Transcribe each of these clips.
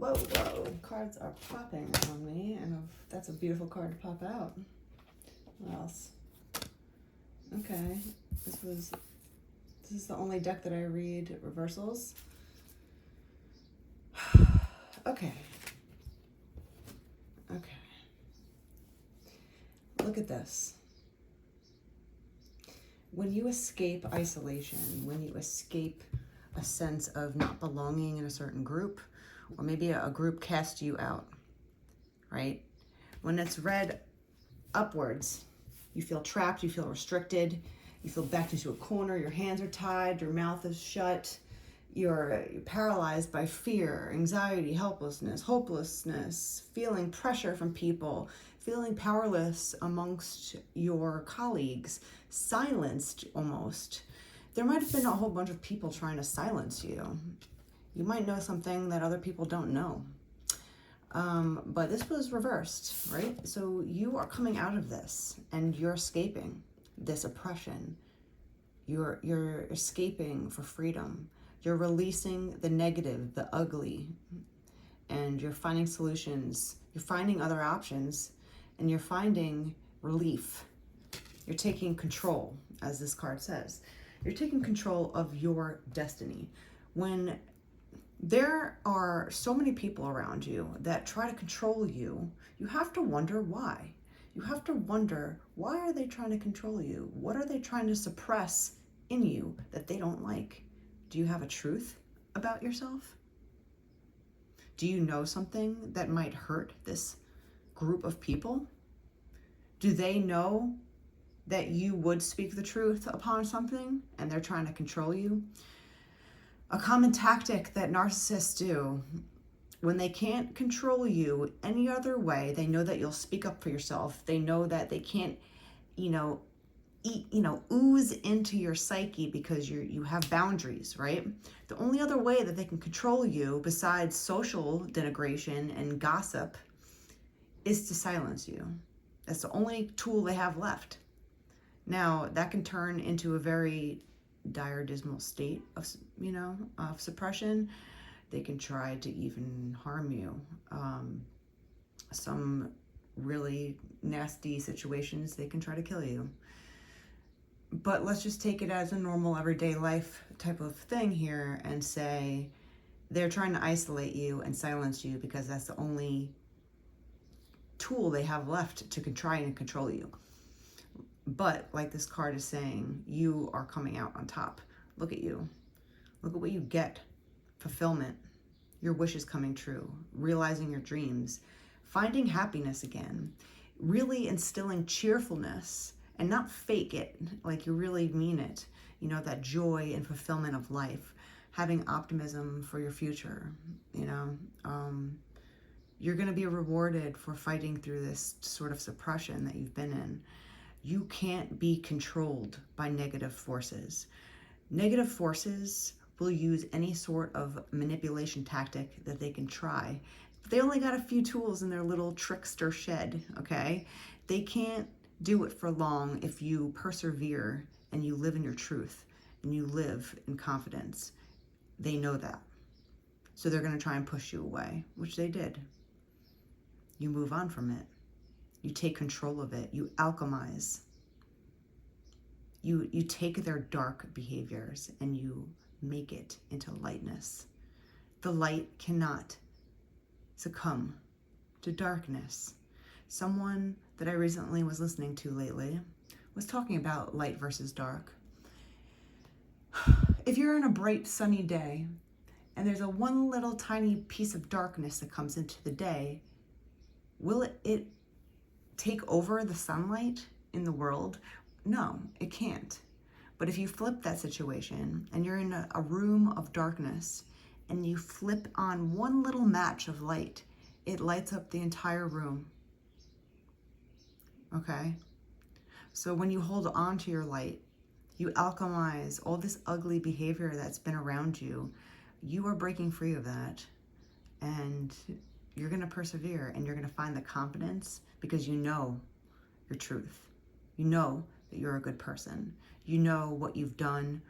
whoa. Cards are popping on me, and that's a beautiful card to pop out. What else? Okay, this is the only deck that I read reversals. Okay. Look at this. When you escape isolation, when you escape a sense of not belonging in a certain group, or maybe a group casts you out, right? When it's read upwards, you feel trapped, you feel restricted, you feel backed into a corner, your hands are tied, your mouth is shut, you're paralyzed by fear, anxiety, helplessness, hopelessness, feeling pressure from people, feeling powerless amongst your colleagues, silenced almost. There might have been a whole bunch of people trying to silence you. You might know something that other people don't know. But this was reversed, right? So you are coming out of this and you're escaping this oppression. You're escaping for freedom. You're releasing the negative, the ugly, and you're finding solutions. You're finding other options, and you're finding relief. You're taking control, as this card says. You're taking control of your destiny. When there are so many people around you that try to control you, you have to wonder why. You have to wonder, why are they trying to control you? What are they trying to suppress in you that they don't like? Do you have a truth about yourself? Do you know something that might hurt this group of people? Do they know that you would speak the truth upon something and they're trying to control you? A common tactic that narcissists do when they can't control you any other way, they know that you'll speak up for yourself. They know that they can't, ooze into your psyche because you have boundaries, right? The only other way that they can control you besides social denigration and gossip is to silence you. That's the only tool they have left. Now, that can turn into a very dire, dismal state of suppression. They can try to even harm you. Some really nasty situations, they can try to kill you. But let's just take it as a normal everyday life type of thing here and say they're trying to isolate you and silence you because that's the only tool they have left to try and control you. But like this card is saying, you are coming out on top. Look at you. Look at what you get. Fulfillment. Your wishes coming true. Realizing your dreams. Finding happiness again. Really instilling cheerfulness. And not fake it like you really mean it. That joy and fulfillment of life. Having optimism for your future. You're going to be rewarded for fighting through this sort of suppression that you've been in. You can't be controlled by negative forces. Negative forces will use any sort of manipulation tactic that they can try. They only got a few tools in their little trickster shed, okay? They can't do it for long if you persevere and you live in your truth and you live in confidence. They know that. So they're going to try and push you away, which they did. You move on from it. You take control of it. You alchemize. You take their dark behaviors and you make it into lightness. The light cannot succumb to darkness. Someone that I recently was listening to lately was talking about light versus dark. If you're in a bright sunny day and there's a one little tiny piece of darkness that comes into the day, will it take over the sunlight in the world? No, it can't. But if you flip that situation and you're in a room of darkness and you flip on one little match of light, it lights up the entire room. Okay? So when you hold on to your light, you alchemize all this ugly behavior that's been around you. You are breaking free of that. And you're going to persevere and you're going to find the confidence because you know your truth. You know that you're a good person. You know what you've done,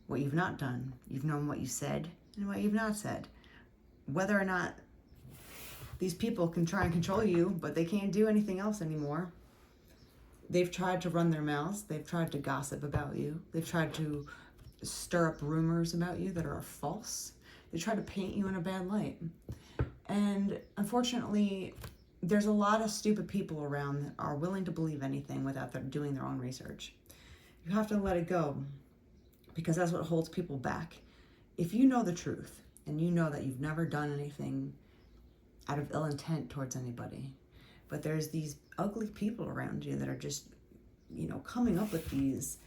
what you've not done. You've known what you said and what you've not said. Whether or not These people can try and control you, but they can't do anything else anymore. They've tried to run their mouths. They've tried to gossip about you. They've tried to stir up rumors about you that are false. They try to paint you in a bad light. And unfortunately, there's a lot of stupid people around that are willing to believe anything without doing their own research. You have to let it go, because that's what holds people back. If you know the truth and you know that you've never done anything out of ill intent towards anybody, but there's these ugly people around you that are just, coming up with these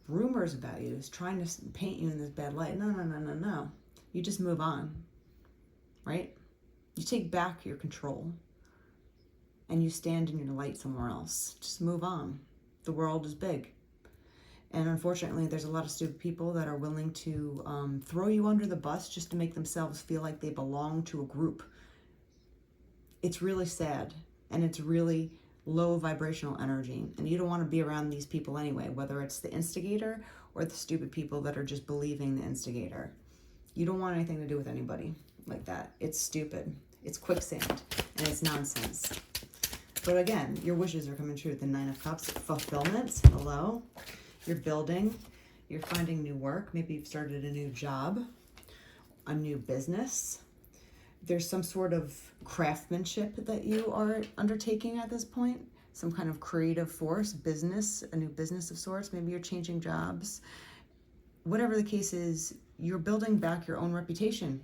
rumors about you, is trying to paint you in this bad light. No. You just move on, right? You take back your control and you stand in your light somewhere else. Just move on. The world is big. And unfortunately, there's a lot of stupid people that are willing to throw you under the bus just to make themselves feel like they belong to a group. It's really sad, and it's really low vibrational energy. And you don't want to be around these people anyway, whether it's the instigator or the stupid people that are just believing the instigator. You don't want anything to do with anybody like that. It's stupid. It's quicksand, and it's nonsense. But again, your wishes are coming true. The Nine of Cups, fulfillment. Hello. You're building. You're finding new work. Maybe you've started a new job, a new business. There's some sort of craftsmanship that you are undertaking at this point. Some kind of creative force, business, a new business of sorts. Maybe you're changing jobs. Whatever the case is, you're building back your own reputation.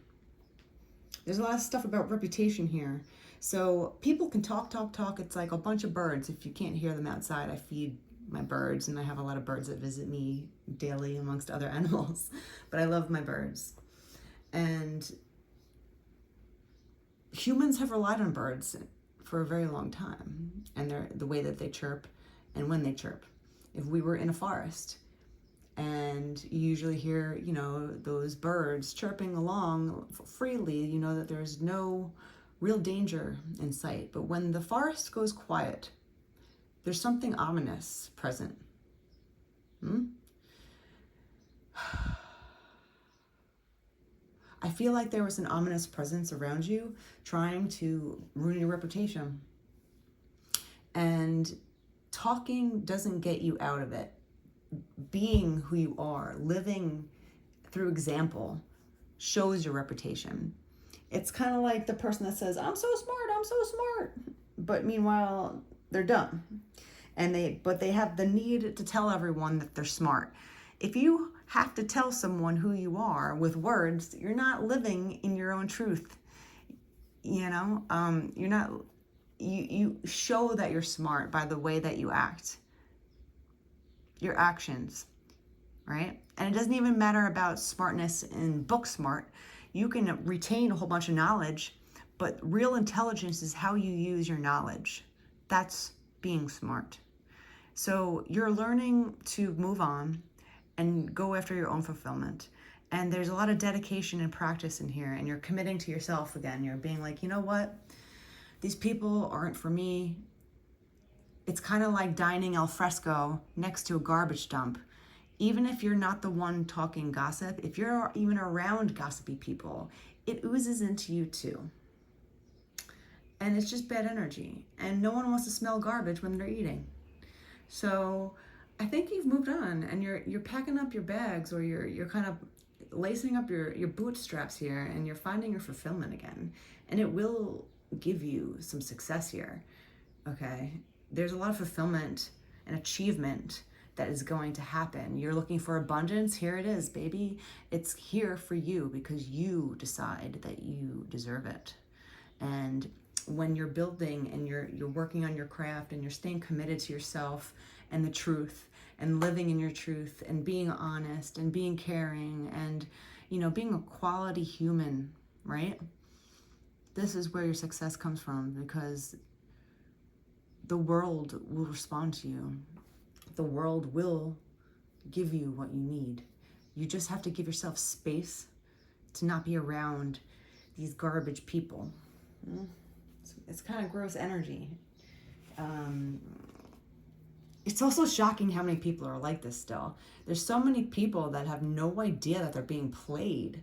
There's a lot of stuff about reputation here. So people can talk. It's like a bunch of birds. If you can't hear them outside, I feed my birds, and I have a lot of birds that visit me daily amongst other animals. But I love my birds. And humans have relied on birds for a very long time, and the way that they chirp and when they chirp. If we were in a forest and you usually hear, those birds chirping along freely, you know that there's no real danger in sight. But when the forest goes quiet, there's something ominous present. I feel like there was an ominous presence around you trying to ruin your reputation. And talking doesn't get you out of it. Being who you are, living through example, shows your reputation. It's kind of like the person that says, I'm so smart. But meanwhile, they're dumb. But they have the need to tell everyone that they're smart. If you have to tell someone who you are with words, you're not living in your own truth. You're not, you show that you're smart by the way that you act. Your actions, right? And it doesn't even matter about smartness and book smart. You can retain a whole bunch of knowledge, but real intelligence is how you use your knowledge. That's being smart. So you're learning to move on and go after your own fulfillment. And there's a lot of dedication and practice in here, and you're committing to yourself again. You're being like, you know what? These people aren't for me. It's kind of like dining al fresco next to a garbage dump. Even if you're not the one talking gossip, if you're even around gossipy people, it oozes into you too. And it's just bad energy. And no one wants to smell garbage when they're eating. So I think you've moved on, and you're packing up your bags, or you're kind of lacing up your bootstraps here, and you're finding your fulfillment again. And it will give you some success here. Okay? There's a lot of fulfillment and achievement that is going to happen. You're looking for abundance. Here it is, baby. It's here for you because you decide that you deserve it. And when you're building and you're working on your craft and you're staying committed to yourself and the truth and living in your truth and being honest and being caring and, being a quality human, right? This is where your success comes from, because the world will respond to you. The world will give you what you need. You just have to give yourself space to not be around these garbage people. It's kind of gross energy. It's also shocking how many people are like this still. There's so many people that have no idea that they're being played.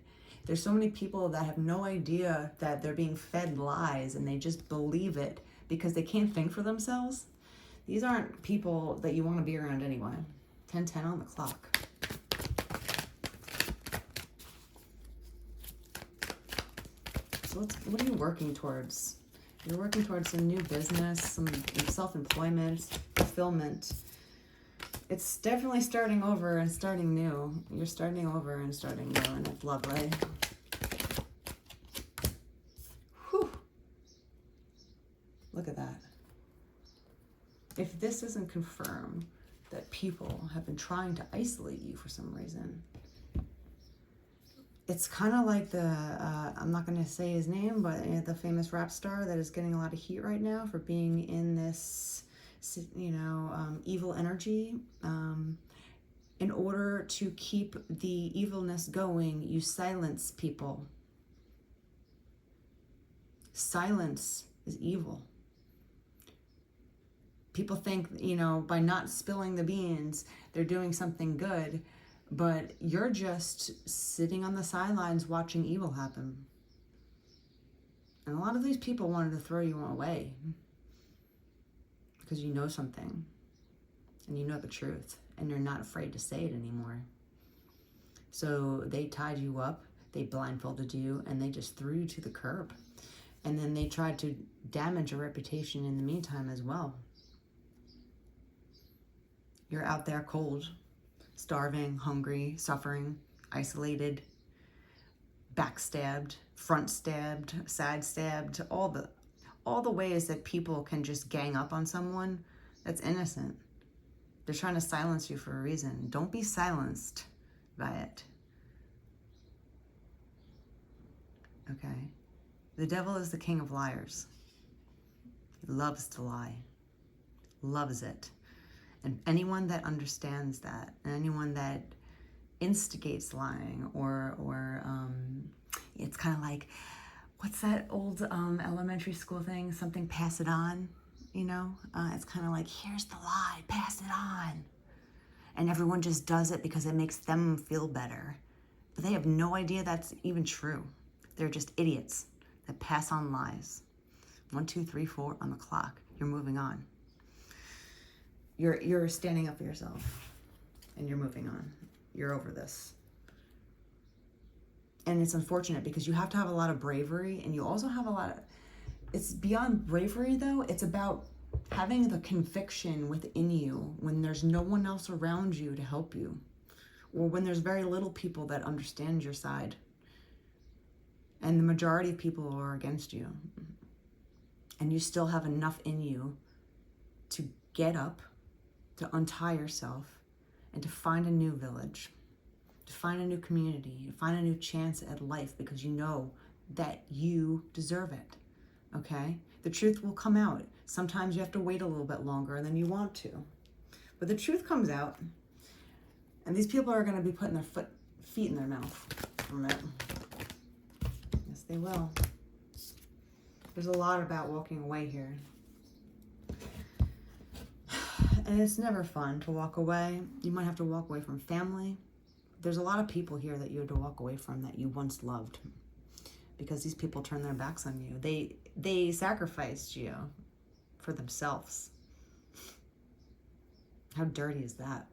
There's so many people that have no idea that they're being fed lies and they just believe it because they can't think for themselves. These aren't people that you want to be around anyway. 10:10 on the clock. So what are you working towards? You're working towards some new business, some self-employment, fulfillment. It's definitely starting over and starting new. You're starting over and starting new, and it's lovely. Whew. Look at that. If this doesn't confirm that people have been trying to isolate you for some reason, it's kind of like the, I'm not going to say his name, but the famous rap star that is getting a lot of heat right now for being in this, evil energy. In order to keep the evilness going, you silence people. Silence is evil. People think, by not spilling the beans, they're doing something good, but you're just sitting on the sidelines watching evil happen. And a lot of these people wanted to throw you away because you know something and you know the truth and you're not afraid to say it anymore. So they tied you up, they blindfolded you, and they just threw you to the curb. And then they tried to damage your reputation in the meantime as well. You're out there cold, starving, hungry, suffering, isolated, backstabbed, front stabbed, side stabbed, all the ways that people can just gang up on someone that's innocent. They're trying to silence you for a reason. Don't be silenced by it. Okay? The devil is the king of liars. He loves to lie. Loves it. And anyone that understands that, and anyone that instigates lying, or it's kind of like, what's that old elementary school thing? Something, pass it on, It's kind of like, here's the lie, pass it on. And everyone just does it because it makes them feel better. But they have no idea that's even true. They're just idiots that pass on lies. 1, 2, 3, 4 on the clock. You're moving on. You're standing up for yourself and you're moving on. You're over this. And it's unfortunate because you have to have a lot of bravery, and you also have it's beyond bravery though. It's about having the conviction within you when there's no one else around you to help you, or when there's very little people that understand your side. And the majority of people are against you. And you still have enough in you to get up, to untie yourself, and to find a new village, to find a new community, to find a new chance at life, because you know that you deserve it, okay? The truth will come out. Sometimes you have to wait a little bit longer than you want to. But the truth comes out, and these people are going to be putting their feet in their mouth from it. Yes, they will. There's a lot about walking away here. And it's never fun to walk away. You might have to walk away from family. There's a lot of people here that you had to walk away from that you once loved, because these people turned their backs on you. They sacrificed you for themselves. How dirty is that?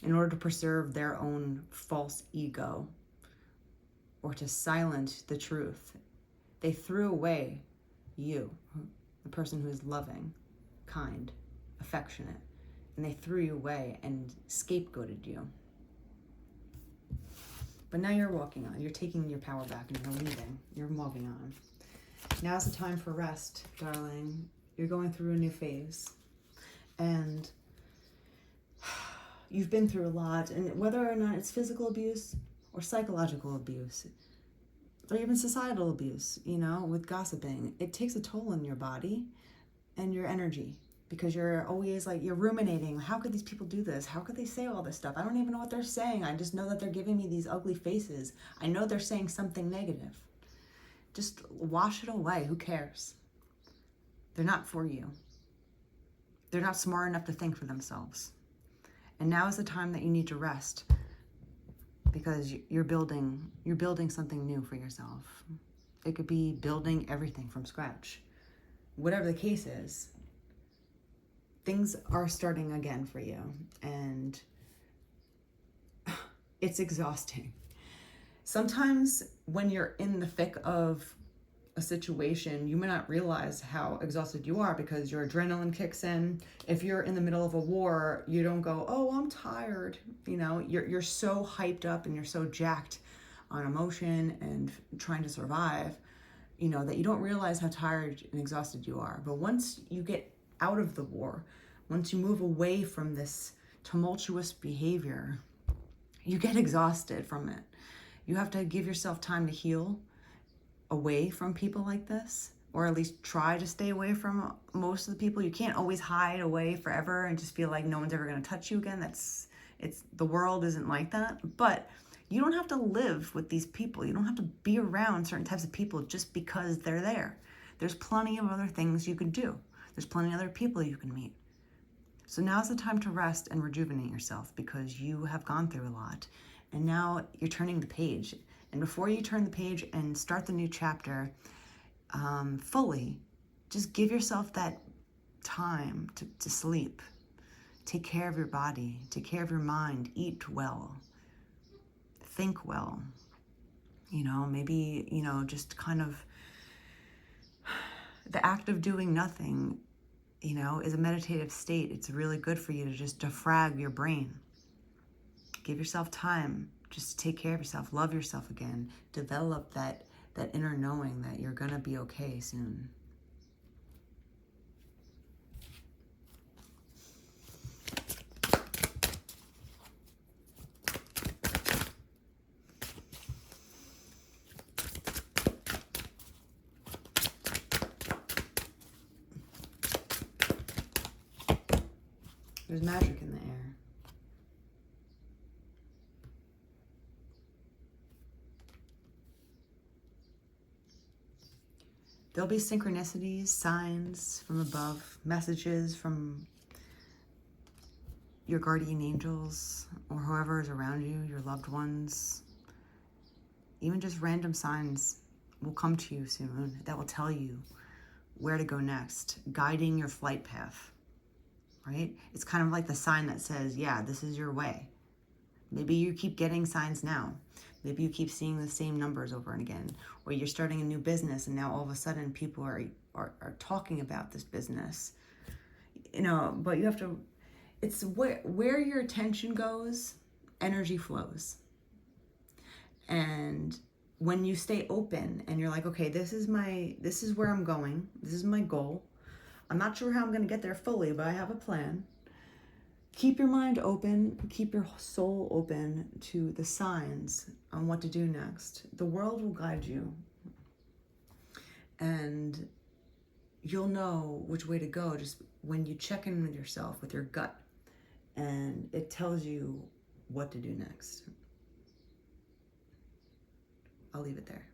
In order to preserve their own false ego or to silence the truth, they threw away you, the person who is loving, kind, affectionate, and they threw you away and scapegoated you. But now you're walking on. You're taking your power back and you're leaving. You're moving on. Now's the time for rest, darling. You're going through a new phase. And you've been through a lot. And whether or not it's physical abuse or psychological abuse, or even societal abuse, with gossiping, it takes a toll on your body and your energy, because you're always you're ruminating. How could these people do this? How could they say all this stuff? I don't even know what they're saying. I just know that they're giving me these ugly faces. I know they're saying something negative. Just wash it away. Who cares? They're not for you. They're not smart enough to think for themselves. And now is the time that you need to rest. because you're building something new for yourself. It could be building everything from scratch. Whatever the case is, things are starting again for you, and it's exhausting. Sometimes when you're in the thick of a situation, you may not realize how exhausted you are because your adrenaline kicks in. If you're in the middle of a war, you don't go, oh, I'm tired. You know, you're so hyped up and you're so jacked on emotion and trying to survive, you know, that you don't realize how tired and exhausted you are. But once you get out of the war, once you move away from this tumultuous behavior, you get exhausted from it. You have to give yourself time to heal away from people like this, or at least try to stay away from most of the people. You can't always hide away forever and just feel like no one's ever going to touch you again. The world isn't like that. But you don't have to live with these people. You don't have to be around certain types of people just because they're there. There's plenty of other things you can do. There's plenty of other people you can meet. So now's the time to rest and rejuvenate yourself, because you have gone through a lot and now you're turning the page. And before you turn the page and start the new chapter fully, just give yourself that time to sleep. Take care of your body, take care of your mind, eat well, think well. You know, maybe, you know, just kind of the act of doing nothing, you know, is a meditative state. It's really good for you to just defrag your brain. Give yourself time. Just take care of yourself, love yourself again, develop that inner knowing that you're gonna be okay soon. There's magic in the air. There'll be synchronicities, signs from above, messages from your guardian angels or whoever is around you, your loved ones. Even just random signs will come to you soon that will tell you where to go next, guiding your flight path, right? It's kind of like the sign that says, yeah, this is your way. Maybe you keep getting signs now. Maybe you keep seeing the same numbers over and again, or you're starting a new business and now all of a sudden people are talking about this business, you know, but you have to, it's where your attention goes, energy flows. And when you stay open and you're like, okay, this is where I'm going. This is my goal. I'm not sure how I'm going to get there fully, but I have a plan. Keep your mind open, keep your soul open to the signs on what to do next. The world will guide you, and you'll know which way to go just when you check in with yourself, with your gut, and it tells you what to do next. I'll leave it there.